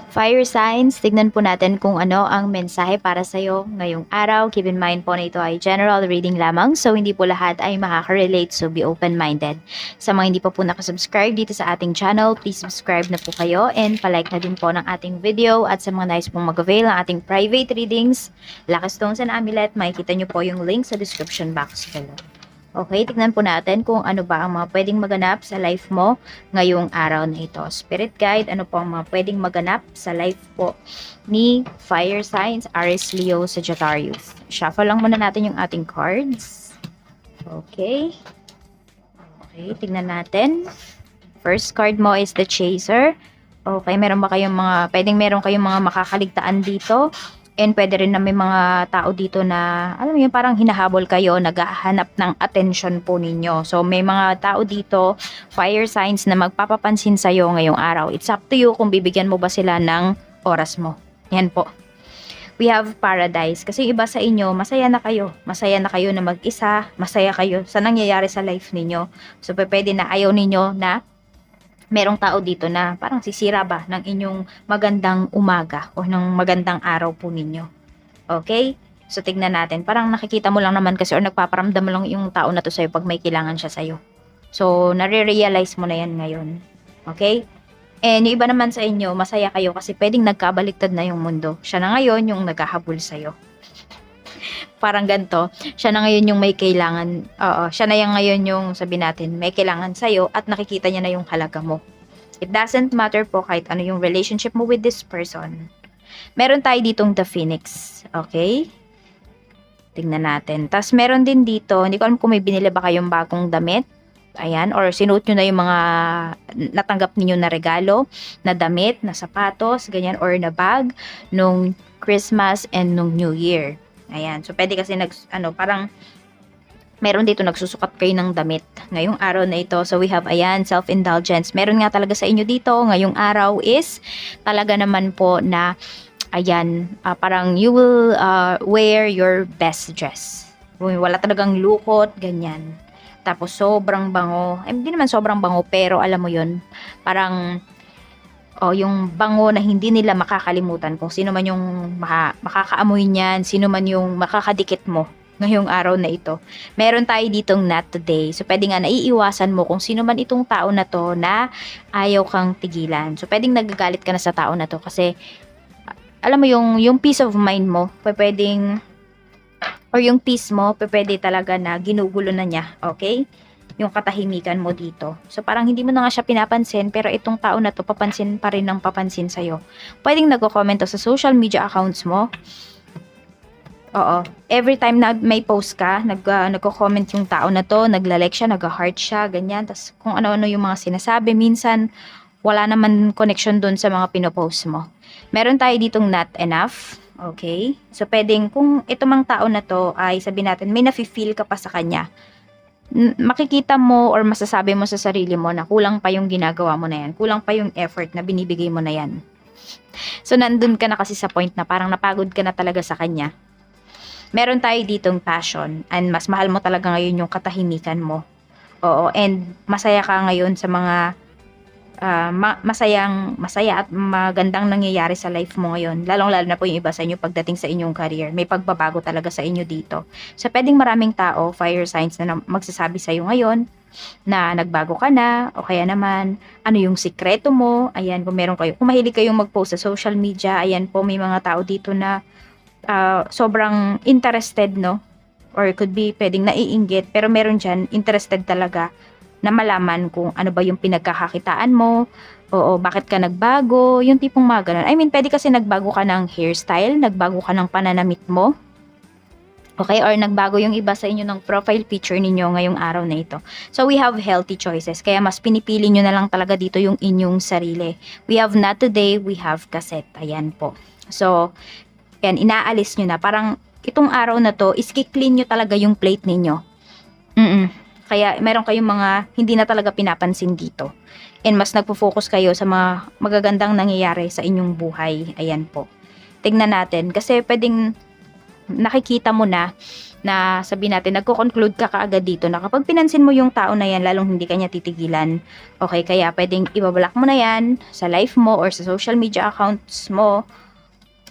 Fire signs, tignan po natin kung ano ang mensahe para sa'yo ngayong araw. Keep in mind po na ito ay general reading lamang, so hindi po lahat ay makaka-relate, so be open-minded. Sa mga hindi pa po nakasubscribe dito sa ating channel, please subscribe na po kayo and palike na din po ng ating video. At sa mga nais pong mag-avail ng ating private readings, Lucky Stones and Amulet, makikita nyo po yung link sa description box below. Okay, tignan po natin kung ano ba ang mga pwedeng maganap sa life mo ngayong araw na ito. Spirit guide, ano po ang mga pwedeng maganap sa life po ni Fire Signs, Aries, Leo, Sagittarius. Shuffle lang muna natin yung ating cards. Okay. Okay, tignan natin. First card mo is the Chaser. Okay, meron ba kayong meron kayong mga makakaligtaan dito? And pwede rin na may mga tao dito na, alam mo yun, parang hinahabol kayo, naghahanap ng attention po ninyo. So, may mga tao dito, fire signs, na magpapapansin sa'yo ngayong araw. It's up to you kung bibigyan mo ba sila ng oras mo. Yan po. We have Paradise. Kasi iba sa inyo, masaya na kayo. Masaya na kayo na mag-isa. Masaya kayo sa nangyayari sa life ninyo. So, pwede na ayaw ninyo na merong tao dito na parang sisira ba ng inyong magandang umaga o ng magandang araw po ninyo. Okay? So, tignan natin. Parang nakikita mo lang naman kasi or nagpaparamdam mo lang yung tao na to sa'yo pag may kailangan siya sa'yo. So, nare-realize mo na yan ngayon. Okay? And yung iba naman sa inyo, masaya kayo kasi pwedeng nagkabaliktad na yung mundo. Siya na ngayon yung naghahabol sa'yo. Parang ganito, siya na ngayon yung may kailangan, siya na yung ngayon yung sabi natin, may kailangan sa'yo at nakikita niya na yung halaga mo. It doesn't matter po kahit ano yung relationship mo with this person. Meron tayo ditong The Phoenix, okay? Tingnan natin. Tapos meron din dito, hindi ko alam kung may binili ba kayong bagong damit. Ayan, or sinuot nyo na yung mga natanggap ninyo na regalo, na damit, na sapatos, ganyan, or na bag, nung Christmas and nung New Year. Ayan. So, pwede kasi parang meron dito nagsusukat kayo ng damit ngayong araw na ito. So, we have, ayan, self-indulgence. Meron nga talaga sa inyo dito ngayong araw is talaga naman po na, ayan, parang you will wear your best dress. Wala talagang lukot, ganyan. Tapos, sobrang bango. Hindi naman sobrang bango, pero alam mo yun, parang yung bango na hindi nila makakalimutan kung sino man yung makakaamoy niyan, sino man yung makakadikit mo ngayong araw na ito. Meron tayo ditong not today. So, pwede nga naiiwasan mo kung sino man itong tao na to na ayaw kang tigilan. So, pwedeng nagagalit ka na sa tao na to kasi, alam mo yung peace of mind mo, pwedeng, or yung peace mo, pwede talaga na ginugulo na niya, okay? Yung katahimikan mo dito. So, parang hindi mo na nga siya pinapansin, pero itong tao na to, papansin pa rin ng papansin sa'yo. Pwedeng nagko-comment sa social media accounts mo. Oo. Every time na may post ka, nagko-comment yung tao na to, nagla-like siya, nag-heart siya, ganyan. Tapos, kung ano-ano yung mga sinasabi, minsan, wala naman connection dun sa mga pinopost mo. Meron tayo ditong not enough. Okay? So, pwedeng, kung itong tao na to, ay sabi natin, may nafe-feel ka pa sa kanya, makikita mo or masasabi mo sa sarili mo na kulang pa yung ginagawa mo na yan. Kulang pa yung effort na binibigay mo na yan. So, nandun ka na kasi sa point na parang napagod ka na talaga sa kanya. Meron tayo ditong passion and mas mahal mo talaga ngayon yung katahimikan mo. Oo, and masaya ka ngayon sa mga masaya at magandang nangyayari sa life mo ngayon. Lalong-lalo na po yung iba sa inyo pagdating sa inyong career. May pagbabago talaga sa inyo dito. So, pwedeng maraming tao, fire signs na magsasabi sa iyo ngayon na nagbago ka na, o kaya naman, ano yung sikreto mo. Ayan, kung meron kayo. Kung mahilig kayong mag-post sa social media, ayan po, may mga tao dito na sobrang interested, no? Or could be pwedeng naiinggit, pero meron dyan, interested talaga na malaman kung ano ba yung pinagkakakitaan mo, o bakit ka nagbago, yung tipong mga ganun. I mean, pwede kasi nagbago ka ng hairstyle, nagbago ka ng pananamit mo, okay, or nagbago yung iba sa inyo ng profile picture ninyo ngayong araw na ito. So, we have healthy choices, kaya mas pinipili nyo na lang talaga dito yung inyong sarili. We have not today, we have cassette, ayan po. So, yan, inaalis nyo na, parang itong araw na to, iski-clean nyo talaga yung plate ninyo. Kaya meron kayong mga hindi na talaga pinapansin dito. And mas nagpo-focus kayo sa mga magagandang nangyayari sa inyong buhay. Ayan po. Tignan natin. Kasi pwedeng nakikita mo na sabihin natin, nagko-conclude ka kaagad dito na kapag pinansin mo yung tao na yan, lalong hindi kanya titigilan. Okay, kaya pwedeng ibablock mo na yan sa life mo or sa social media accounts mo,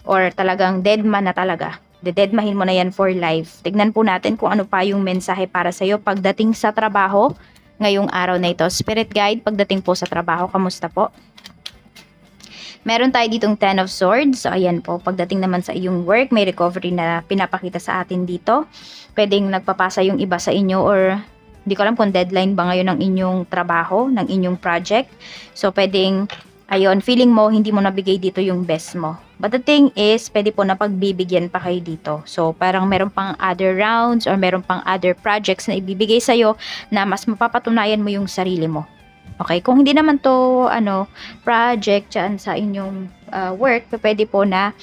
or talagang dead man na talaga. Deadmahin mo na yan for life. Tignan po natin kung ano pa yung mensahe para sa'yo pagdating sa trabaho ngayong araw na ito. Spirit guide, pagdating po sa trabaho, kamusta po? Meron tayo ditong 10 of Swords. So, ayan po. Pagdating naman sa iyong work, may recovery na pinapakita sa atin dito. Pwedeng nagpapasa yung iba sa inyo, or hindi ko alam kung deadline ba ngayon ng inyong trabaho, ng inyong project. So, pwedeng, ayun, feeling mo, hindi mo nabigay dito yung best mo. But the thing is, pwede po na pagbibigyan pa kayo dito. So, parang meron pang other rounds or meron pang other projects na ibibigay sa'yo na mas mapapatunayan mo yung sarili mo. Okay, kung hindi naman to project dyan sa inyong work, pwede po na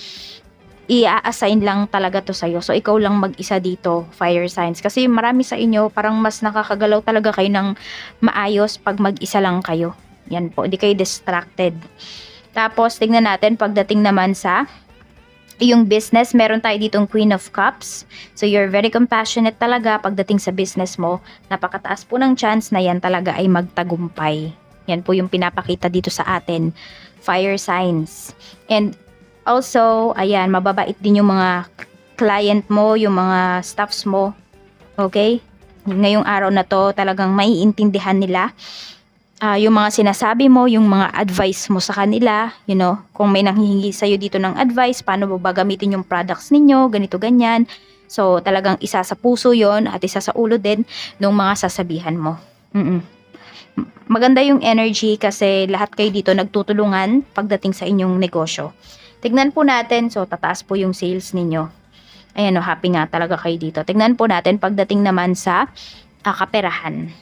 i-assign lang talaga to sa'yo. So, ikaw lang mag-isa dito, fire signs. Kasi marami sa inyo, parang mas nakakagalaw talaga kayo ng maayos pag mag-isa lang kayo. Yan po, hindi kayo distracted. Tapos, tingnan natin, pagdating naman sa yung business, meron tayo ditong Queen of Cups. So, you're very compassionate talaga pagdating sa business mo. Napakataas po ng chance na yan talaga ay magtagumpay. Yan po yung pinapakita dito sa atin. Fire signs. And also, ayan, mababait din yung mga client mo, yung mga staffs mo. Okay? Ngayong araw na to, talagang maiintindihan nila yung mga sinasabi mo, yung mga advice mo sa kanila, kung may nanghihingi sa'yo dito ng advice, paano mo ba gamitin yung products ninyo, ganito, ganyan. So, talagang isa sa puso yon at isa sa ulo din ng mga sasabihan mo. Maganda yung energy kasi lahat kayo dito nagtutulungan pagdating sa inyong negosyo. Tignan po natin, so tataas po yung sales ninyo. Ayan, happy nga talaga kayo dito. Tignan po natin pagdating naman sa kaperahan.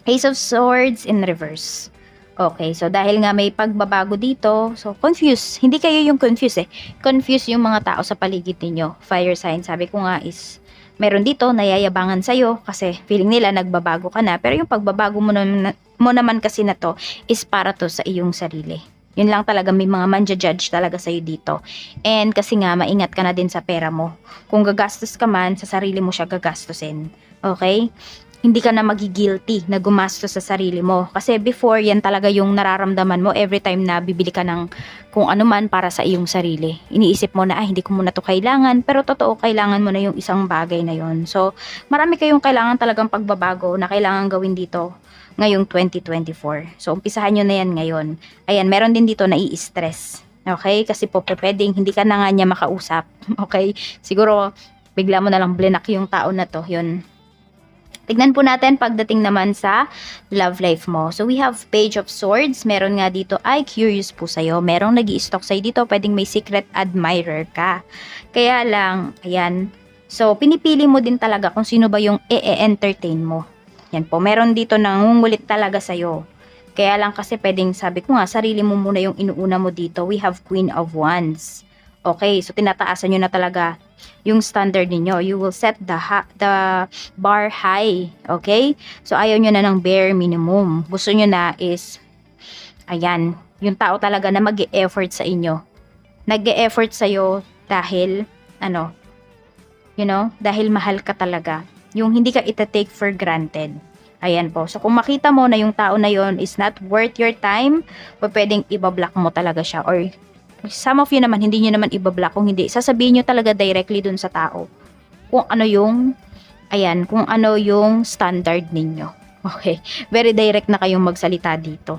Ace of Swords in reverse. Okay, so dahil nga may pagbabago dito, so confused. Hindi kayo yung confused Confused yung mga tao sa paligid ninyo. Fire sign, sabi ko nga is, meron dito nayayabangan sa'yo kasi feeling nila nagbabago ka na. Pero yung pagbabago mo naman kasi na to is para to sa iyong sarili. Yun lang talaga, may mga manja-judge talaga sa'yo dito. And kasi nga, maingat ka na din sa pera mo. Kung gagastos ka man, sa sarili mo siya gagastusin. Okay? Hindi ka na magigilty na gumastos sa sarili mo. Kasi before, yan talaga yung nararamdaman mo every time na bibili ka ng kung ano man para sa iyong sarili. Iniisip mo na, hindi ko muna to kailangan. Pero totoo, kailangan mo na yung isang bagay na yon. So, marami kayong kailangan talagang pagbabago na kailangan gawin dito ngayong 2024. So, umpisahan nyo na yan ngayon. Ayan, meron din dito na i-stress. Okay? Kasi po, pwedeng hindi ka na nga niya makausap. Okay? Siguro, bigla mo na lang blinak yung tao na to. Yun. Tignan po natin pagdating naman sa love life mo. So, we have Page of Swords. Meron nga dito ay curious po sa'yo. Merong nag-i-stalk sa'yo dito. Pwedeng may secret admirer ka. Kaya lang, ayan. So, pinipili mo din talaga kung sino ba yung e-entertain mo. Yan po. Meron dito nangungulit talaga sa'yo. Kaya lang kasi pwedeng, sabi ko nga, sarili mo muna yung inuuna mo dito. We have Queen of Wands. Okay, so tinataasan nyo na talaga yung standard niyo. You will set the bar high. Okay? So, ayaw nyo na ng bare minimum. Gusto nyo na is, ayan, yung tao talaga na mag-e-effort sa inyo. Nag-e-effort sa'yo dahil, dahil mahal ka talaga. Yung hindi ka ita-take for granted. Ayan po. So, kung makita mo na yung tao na yon is not worth your time, pwedeng ibablock mo talaga siya. Or, some of you naman, hindi nyo naman ibablock. Kung hindi, sasabihin nyo talaga directly dun sa tao. Kung ano yung, kung ano yung standard ninyo. Okay. Very direct na kayong magsalita dito.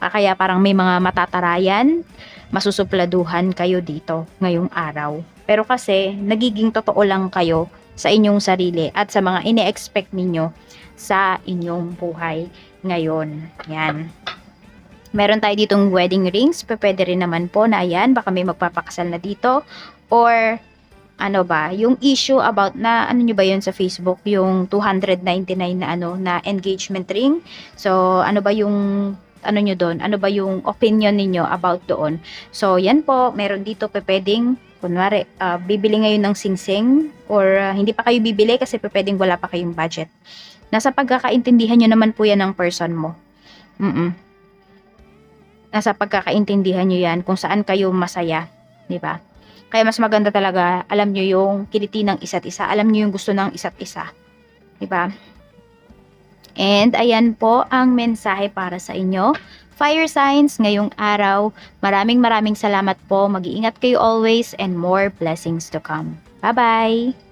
Kaya parang may mga matatarayan, masusupladuhan kayo dito ngayong araw. Pero kasi, nagiging totoo lang kayo sa inyong sarili at sa mga ine-expect ninyo sa inyong buhay ngayon. Yan. Meron tayo ditong wedding rings. Pwede rin naman po na ayan, baka may magpapakasal na dito. Or, yung issue about na, nyo ba yun sa Facebook? Yung 299 na na engagement ring. So, ano ba yung, nyo doon? Ano ba yung opinion ninyo about doon? So, yan po, meron dito pwedeng, kunwari, bibili ngayon ng singsing or hindi pa kayo bibili kasi pwedeng wala pa kayong budget. Nasa pagkakaintindihan nyo naman po yan ng person mo. Nasa pagkakaintindihan nyo yan kung saan kayo masaya, di ba? Kaya mas maganda talaga, alam nyo yung kiliti ng isa't isa. Alam nyo yung gusto ng isa't isa. Diba? And ayan po ang mensahe para sa inyo. Fire signs ngayong araw. Maraming salamat po. Mag-iingat kayo always and more blessings to come. Bye-bye!